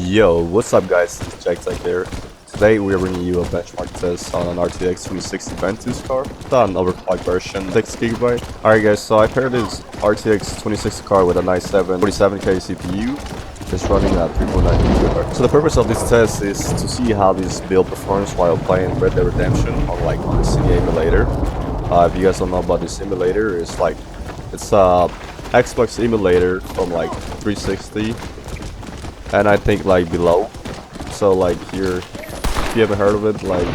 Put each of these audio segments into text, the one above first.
Yo, what's up guys, it's Jack there. Today we are bringing you a benchmark test on an RTX 360 Ventus car. It's an overclocked version, 6GB. Alright guys, so I paired this RTX 2060 car with a i7 47K CPU. It's running at 3.9 GHz. So the purpose of this test is to see how this build performs while playing Red Dead Redemption on the Xenia Emulator. If you guys don't know about this emulator, it's a Xbox emulator from 360. And I think below, so here, if you haven't heard of it, make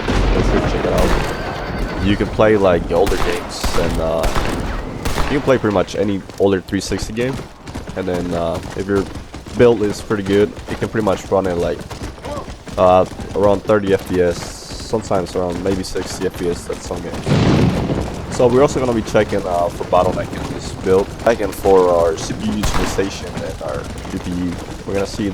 sure to check it out. You can play the older games, and you can play pretty much any older 360 game. And then if your build is pretty good, you can pretty much run it around 30 FPS, sometimes around maybe 60 FPS at some games. So we're also gonna be checking for bottleneck in this build, checking for our CPU utilization and our GPU. We're gonna see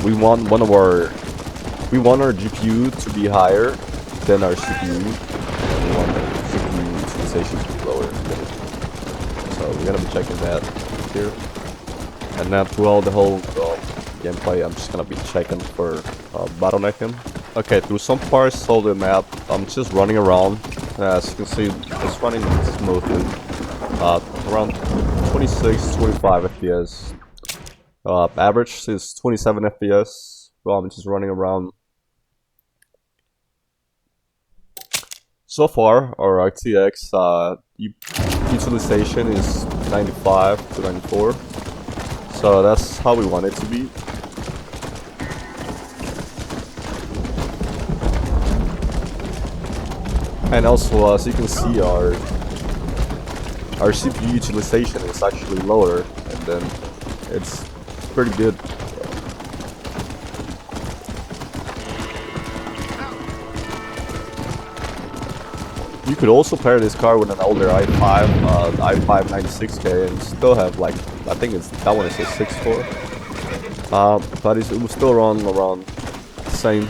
we want our GPU to be higher than our CPU, and we want our CPU utilization to be lower than it. So we're gonna be checking that here, and now throughout the whole gameplay, I'm just gonna be checking for bottlenecking. Okay, through some parts of the map, I'm just running around. As you can see, it's running smoothly. Around 26, 25 FPS. Average is 27 FPS. Well, I'm just running around. So far, our RTX utilization is 95 to 94. So that's how we want it to be. And also, as you can see, our CPU utilization is actually lower, and then it's pretty good. You could also pair this car with an older i5, i5 96K, and still have I think that one is a 6-core, but it will still run around the same.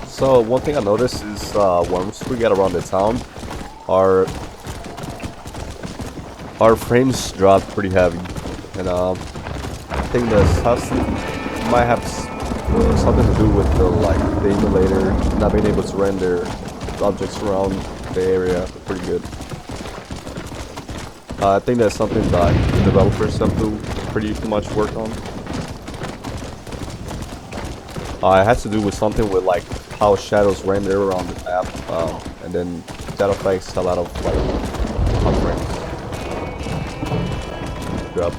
So one thing I noticed is once we get around the town, our frames drop pretty heavy, and I think this might have something to do with the emulator not being able to render objects around the area pretty good. I think that's something that the developers have to pretty much work on. It has to do with something with how shadows render around the map, and then that affects a lot of frames drop.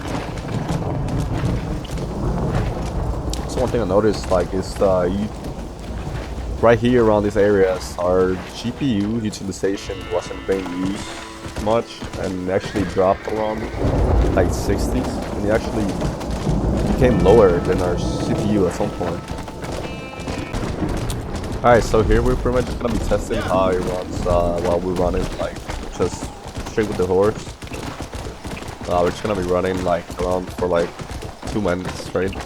So one thing I noticed is right here around these areas, our GPU utilization wasn't being used much, and actually dropped around 60s, and it actually became lower than our CPU at some point. Alright, so here we're pretty much gonna be testing how it runs while we're running just straight with the horse. We're just gonna be running around for 2 minutes straight.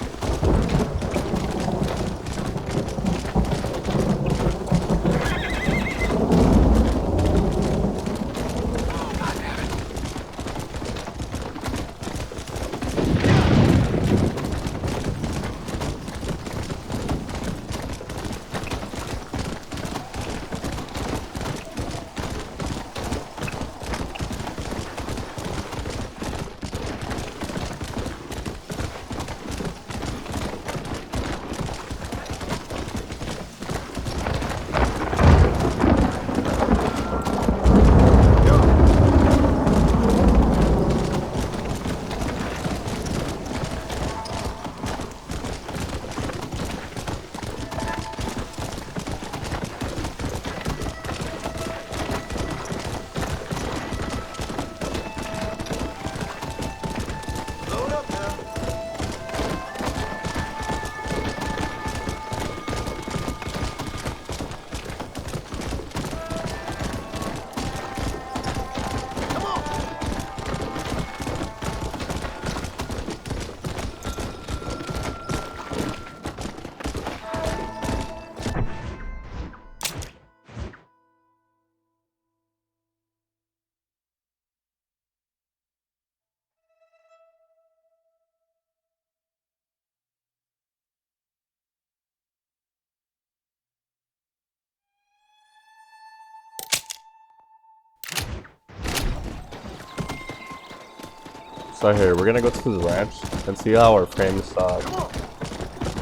So here, we're gonna go to the ranch and see how our frames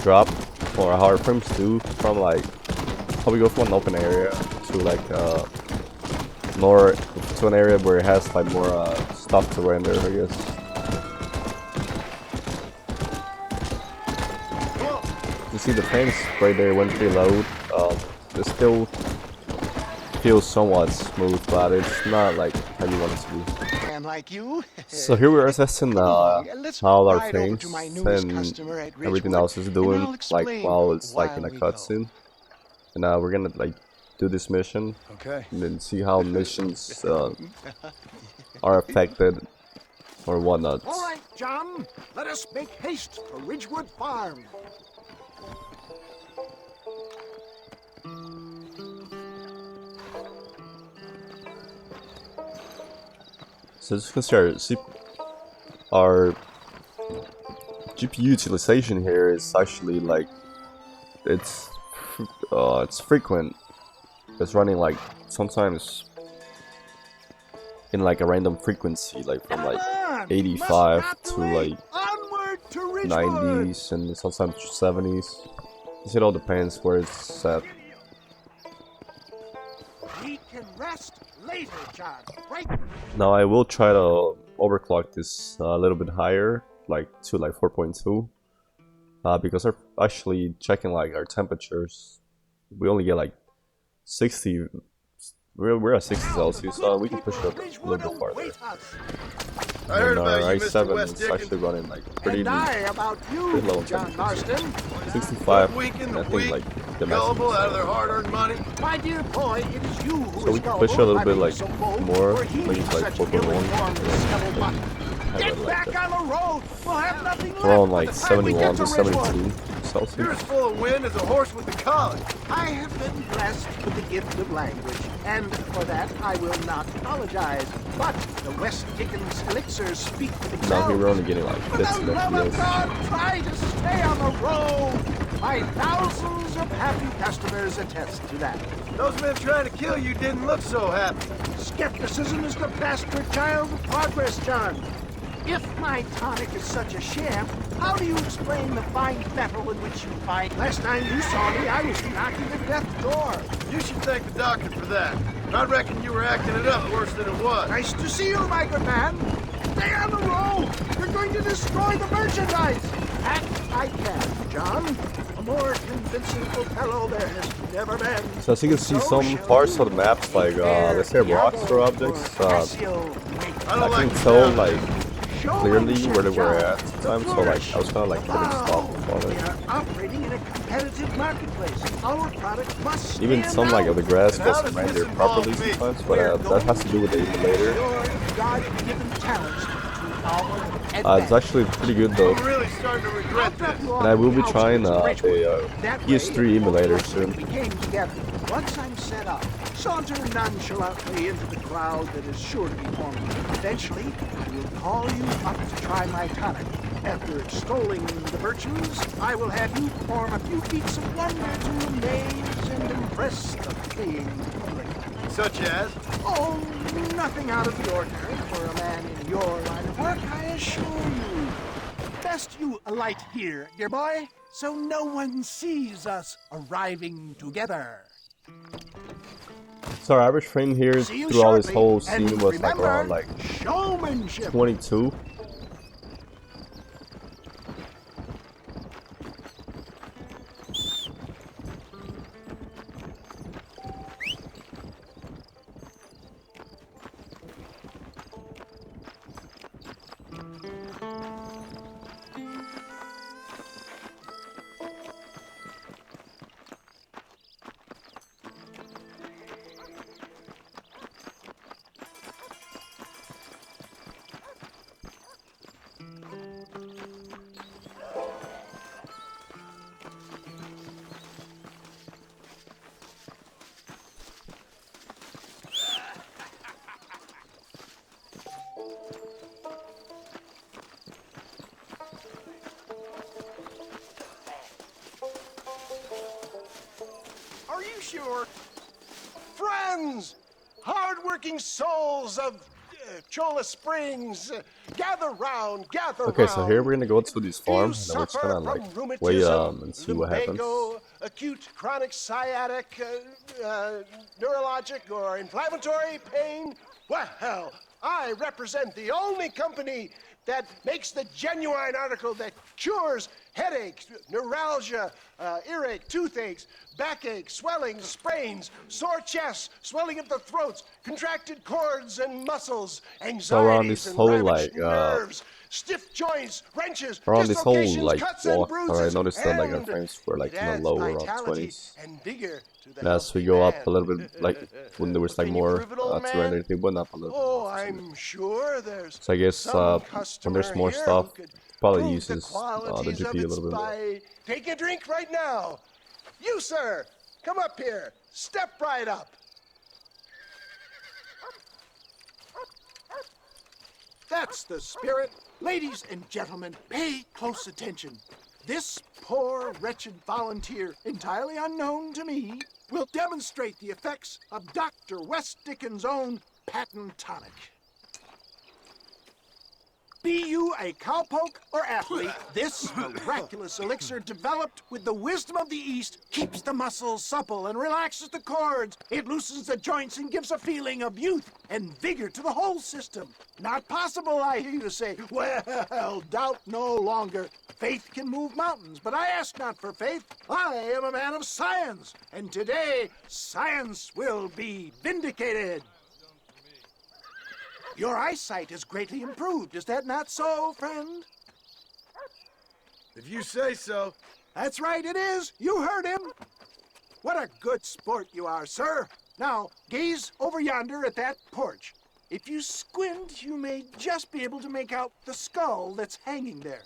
drop, or how our frames do from like, how we go from an open area to like more, to an area where it has like more stuff to render, I guess. You see the frames right there when reload, it still feels somewhat smooth, but it's not like how you want it to be. Like you. So here we are assessing how our frames and everything else is doing, like while it's like in a cutscene. And now we're gonna like do this mission, and then see how missions are affected or whatnot. All right, John, let us make haste to Ridgewood Farm. So as you can see, our GPU utilization here is actually like it's frequent. It's running like sometimes in like a random frequency, like from like 85 to like 90s and sometimes 70s. It all depends where it's set. We can rest later, John. Right? Now I will try to overclock this a little bit higher, like to like 4.2, because we're actually checking like our temperatures. We only get like 60. We're at 60 Celsius, so we can push it up a little bit farther. I heard about you, Mr. i7 West is actually running like pretty low in John Marston. 65. I think like the gullible out of their hard-earned money. My dear boy, it is you who so we can push it a little bit like more, maybe like 4.1. Get back on the road. We'll have nothing left. We're on like 71 to 72 Celsius. You're as full of wind as a horse with the collar. I have been blessed with the gift of language, and for that I will not apologize. But the West Dickens elixirs speak for themselves. Now here we're only getting like 50 For the love of FPS. God, try to stay on the road. My thousands of happy customers attest to that. Those men trying to kill you didn't look so happy. Skepticism is the bastard child of progress, John. If my tonic is such a sham, how do you explain the fine metal in which you find? Last time you saw me, I was knocking at death's door. You should thank the doctor for that. I reckon you were acting it up worse than it was. Nice to see you, my good man. Stay on the road. You're going to destroy the merchandise. That I can, John. A more convincing fellow there has never been. So as you can see, some parts of the maps, like let's say rocks or objects, I can tell like clearly where they were at sometimes, so like I was kind of like putting stuff on We it. are operating in a competitive marketplace. Our product must Even stand some like out. of the grass And how doesn't does this render involve properly me? sometimes, but that has to do with the emulator. Your God-given talents to our It's advantage. actually pretty good though, I'm really starting to regret this. and I will be trying the PS3 emulator soon. We came together. Once I'm set up, saunter nonchalantly into the crowd that is sure to be forming. Eventually, I will call you up to try my tonic. After extolling the virtues, I will have you perform a few feats of wonder to amaze and impress the paying public. Such as? Oh, nothing out of the ordinary for a man in your line of work, I assure you. Best you alight here, dear boy, so no one sees us arriving together. So our average frame here See you through all this shortly, whole and scene was like remember, around like showmanship. 22. Are you sure? Friends, hard-working souls of Chola Springs, gather round, gather Okay, round. so here we're gonna go to this Do you farm, and then we're just suffer gonna like from wait rheumatism, and see what happens. lumbago, acute chronic sciatic, neurologic, or inflammatory pain? Well, I represent the only company that makes the genuine article that cures headaches, neuralgia, earache, toothaches, backache, swelling, sprains, sore chests, swelling of the throats, contracted cords and muscles, So around anxieties this and whole ravaged like nerves, stiff joints, wrenches, around this whole dislocations, like cuts and walk, I bruises, noticed that like our and frames were like it kind of adds low around vitality 20s. and vigor to the And as we healthy go man. up a little bit, like when there was like Can you more prove it, old to man? render, they went up a little bit more Oh, for some I'm sure there's So I guess some when customer there's more here stuff, who could probably prove uses the the qualities of GPU a its little bit more. by... Take a drink right now. You, sir, come up here. Step right up. That's the spirit. Ladies and gentlemen, pay close attention. This poor, wretched volunteer, entirely unknown to me, will demonstrate the effects of Dr. West Dickens' own patent tonic. Be you a cowpoke or athlete, this miraculous elixir developed with the wisdom of the East keeps the muscles supple and relaxes the cords. It loosens the joints and gives a feeling of youth and vigor to the whole system. Not possible, I hear you say. Well, doubt no longer. Faith can move mountains, but I ask not for faith. I am a man of science, and today science will be vindicated. Your eyesight is greatly improved. Is that not so, friend? If you say so. That's right, it is. You heard him. What a good sport you are, sir. Now, gaze over yonder at that porch. If you squint, you may just be able to make out the skull that's hanging there.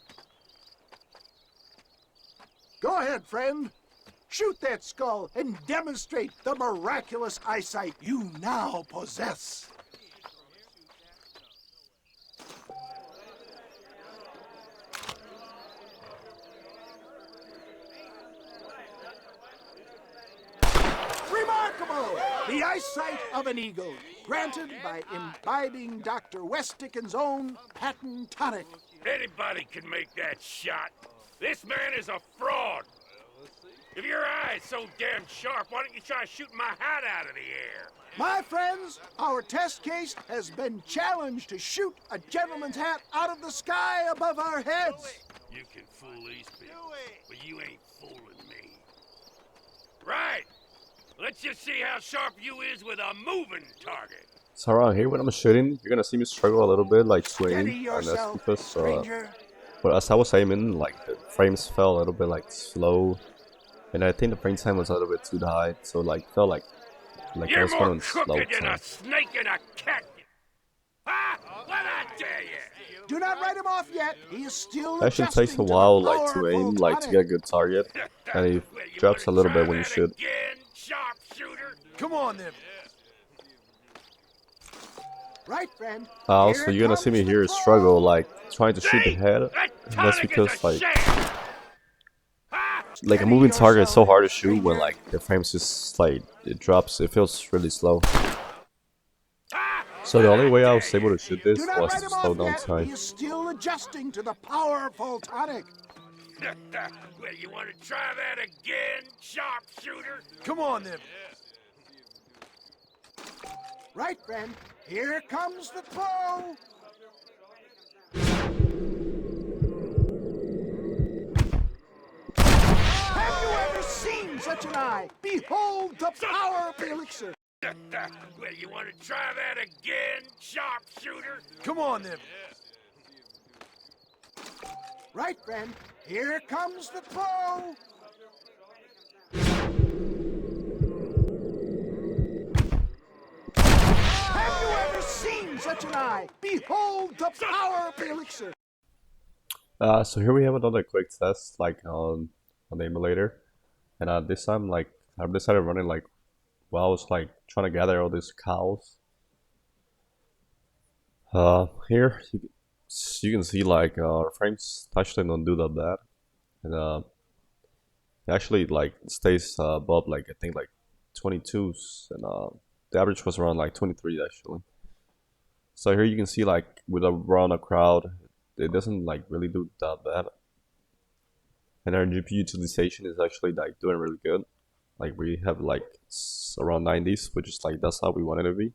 Go ahead, friend. Shoot that skull and demonstrate the miraculous eyesight you now possess. Remarkable! The eyesight of an eagle, granted by imbibing Dr. West Dickens' own patent tonic. Anybody can make that shot. This man is a fraud. If your eye's so damn sharp, why don't you try shooting my hat out of the air? My friends, our test case has been challenged to shoot a gentleman's hat out of the sky above our heads. You can fool these people, but you ain't fooling me. Right. Let's just see how sharp you is with a moving target. So around here when I'm shooting, you're gonna see me struggle a little bit like to Steady aim, and that's yourself, because stranger. but as I was aiming, like the frames felt a little bit like slow, and I think the frame time was a little bit too high, so like felt like I You're was more going slow crooked than time. a snake in a cat. Ah, what I tell you? Do not write him off yet. He is still It actually takes adjusting a to the while like to powerful aim, like to tonic. get a good target, and it Well, you drops a wanna little try bit when you that shoot. Again, sharpshooter? Come on, then. Right, friend. Also, Here you're gonna see comes me the here pro. struggle like trying to shoot the See? head, That and that's tonic because is a like sham. Ah, like a Steady moving target is so yourself, hard to shoot when stranger. like the frames just like it drops. It feels really slow. ah, So the what only way I tell was able you? to shoot this Do not was write to him slow off down yet. time. He is still adjusting to the powerful tonic. Well, you want to try that again, sharpshooter? Come on, then. Right, friend. Here comes the pro. Have you ever seen such an eye? Behold the power of the elixir. Well, you want to try that again, sharpshooter? Come on, then. Right, friend. Here comes the pro. Have you ever seen such an eye? Behold the power of the elixir. So here we have another quick test, like on the emulator, and this time like I decided running like while I was like trying to gather all these cows. Here you can see like frames actually don't do that bad, and it actually like stays above like I think like 22s, and the average was around like 23 actually. So here you can see like with around a crowd, it doesn't like really do that bad. And our GPU utilization is actually like doing really good. Like we have like around 90s, which is like that's how we want it to be.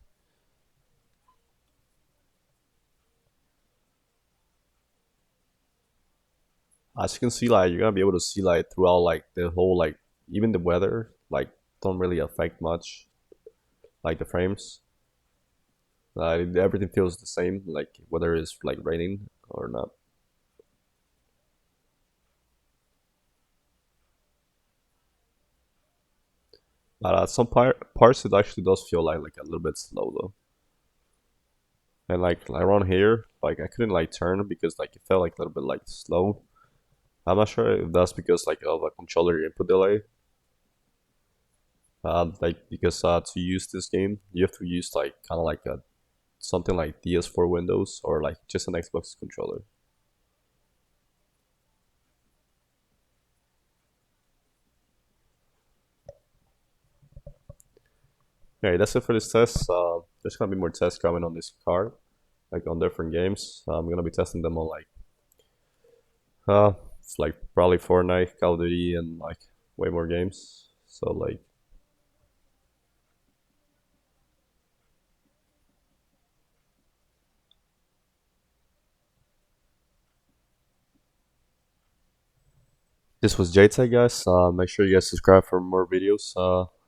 As you can see, like you're gonna be able to see like throughout like the whole like even the weather like don't really affect much like the frames. Everything feels the same, like whether it's like raining or not. But at some parts it actually does feel like a little bit slow though. And like around here, like I couldn't like turn because like it felt like a little bit like slow. I'm not sure if that's because like of a controller input delay. Like because to use this game, you have to use like kind of like a something like DS4 Windows or like just an Xbox controller. Okay, that's it for this test. There's gonna be more tests coming on this card, like on different games. I'm gonna be testing them on like, it's like probably Fortnite, Call of Duty, and like way more games. So like, this was JTech, guys. Make sure you guys subscribe for more videos.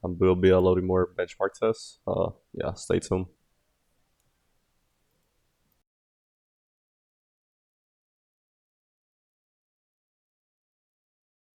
And we'll be uploading more benchmark tests. Yeah, stay tuned.